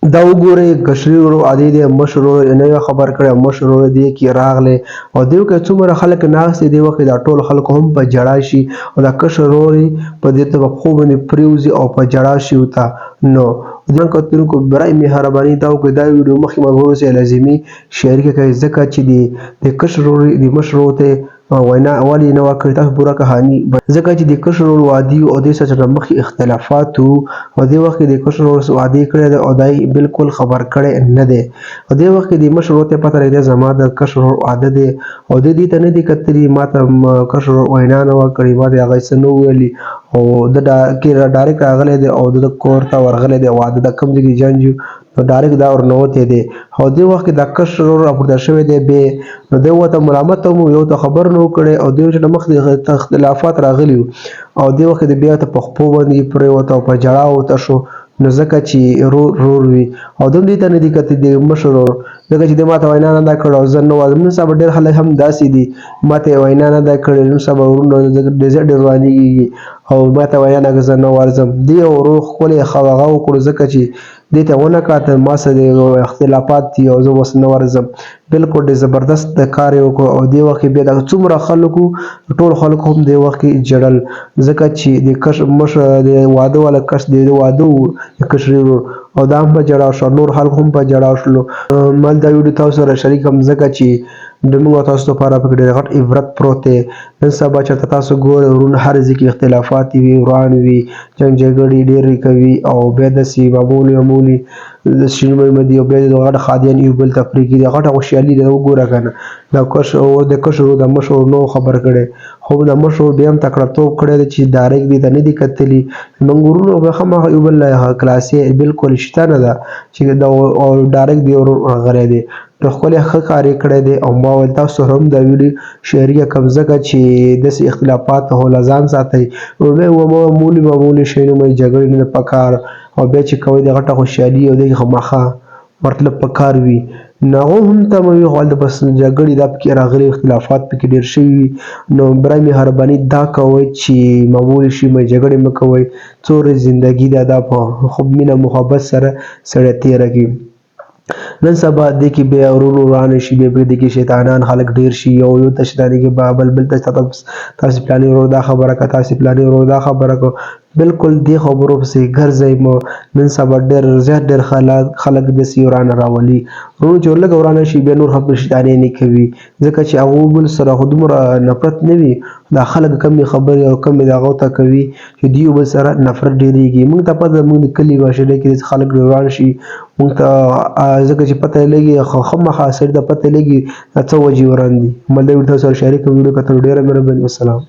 دا وګورئ کشري ورو عادي دی مشر ورور نه خبر کړی مشر ورور دی کې راغلی او دیو کې څومره خلک ناست دی وخت دا ټول خلک هم په جړا شي او دا کشر ورور په دې ته په خوب باندې پریوزي او په جړا شي وتا نو ځان کتونکو برای مهرباني دا وکړئ دا ویډیو مخکې مګورو چې لازمي شریک کړئ ځکه چې د کشر ورور د مشر ورور ته وینا اولی نه وکړي تاسو پوره کهانی ځکه چې د کشر ورور وادي او د سره مخې اختلافات او د وخت د کشر ورور وادي کړی او دای بالکل خبر کړي نه دی او د وخت د مشر ورور ته پته لري زما د کشر ورور عادت دی او د دې ته نه دی کتلی ماته کشر ورور وینا نه وکړي ما د هغه څه نو ویلي او د کې ډایرکټ راغلی دی او د کور ته ورغلی دی او د کم ځای کې جنجو نو ډایرکټ دا ورنوتی دی او دې وخت کې د کشر ورور راپورته شوی دی نو دی ورته ملامت هم یو ته خبر نه وکړی او دوی چې مخکې اختلافات راغلي او دې وخت کې بیا ته په خپو باندې پرېوته او په جړا وته شو نو ځکه چې رور وي او دوی دې ته نه دي کتلي د مشر ورور ځکه چې د ماته وینا نه ده کړې او زه نه وایم نن سبا ډېر خلک هم داسې دي ماته وینا نه ده کړې نن سبا ورونه ډېر روانېږي او ماته وینا نه زه نه ورځم دی ورور ښکلی هغه وکړو ځکه چې دې ته ونه کاته ما سره اختلافات دي او زه اوس نه ورځم بالکل ډېر زبردست کار یې وکړو او دې وخت کې بیا دغه څومره خلکو ټول خلکو هم دې وخت کې جړل ځکه چې د مشر د واده والا کس د واده و کشري ورور او دا هم په جړا شو نور خلک هم په جړا شولو مل دا ویډیو تاسو سره شریک هم ځکه چې د موږ تاسو لپاره پکې ډېر غټ عبرت پروت دی نن سبا چېرته تاسو ګورئ ورونه هر ځای کې اختلافات وي وران وي جنګ جګړې ډېرې کوي او بیا داسې معمولي شینمه دي او بیا د غټ خادیان یو بل ته پرېږدي د غټه خوشحالي دی وګوره که نه د کشر د مشر نو خبر کړی خو د مشر بیا هم تکړهتوب کړی دی چې ډایرکټ دې ته نه دي کتلي زموږ ورونه به خامخا یو بل کلاسې بالکل شته نه ده چې ډایرکټ دی راغلی دی نو ښکلی ښه کار یې کړی دی او ما ویل تاسو هم دا ویډیو شیریه کړم ځکه چې داسې اختلافات هو له ځان ساتئ معمولي شیانو باندې جګړې نه پکار او بیا چې کوئ د غټه خوشحالي او دغې خامخا ورتلب پکار وي نو هغه هم تمه وي خو هلته بس جګړې دا پکې راغلي اختلافات پکې ډېر شوي وي نو برای مهرباني دا کوئ چې معمولي شي جګړې مه کوئ څو ورځې زندګي ده دا په مینه محبت سره سړی تېره کړي نن سبا دې کې بیا ورونو ورانه شي بیا دې کې شیطانان خلک ډېر شي یو ته شیطاني کې بل ته تاسې پلانې ورور دا خبره کړه تاسې پلانې ورور دا خبره کړه بالکل دې خبرو پسې ګرځئ مو نن سبا ډېر خلک داسې ورانه راولي ورونو چې ورلږه ورانه شي بیا نور هم شیطانۍ نه کوي ځکه چې هغو بل سره خو دومره نفرت نه وي دا خلک کمې خبرې او کمې د هغو ته کوي چې دوی بل سره نفرت ډېرېږي موږ ته پته موږ د کلي معاشره کې خلک وران شي موږ ته ځکه چې پته یې لګي خامخا سړي ته پته لګي دا څه وجې وران دي همدلته ورته سره شریک ویډیو کتلو ډېره مهرباني والسلام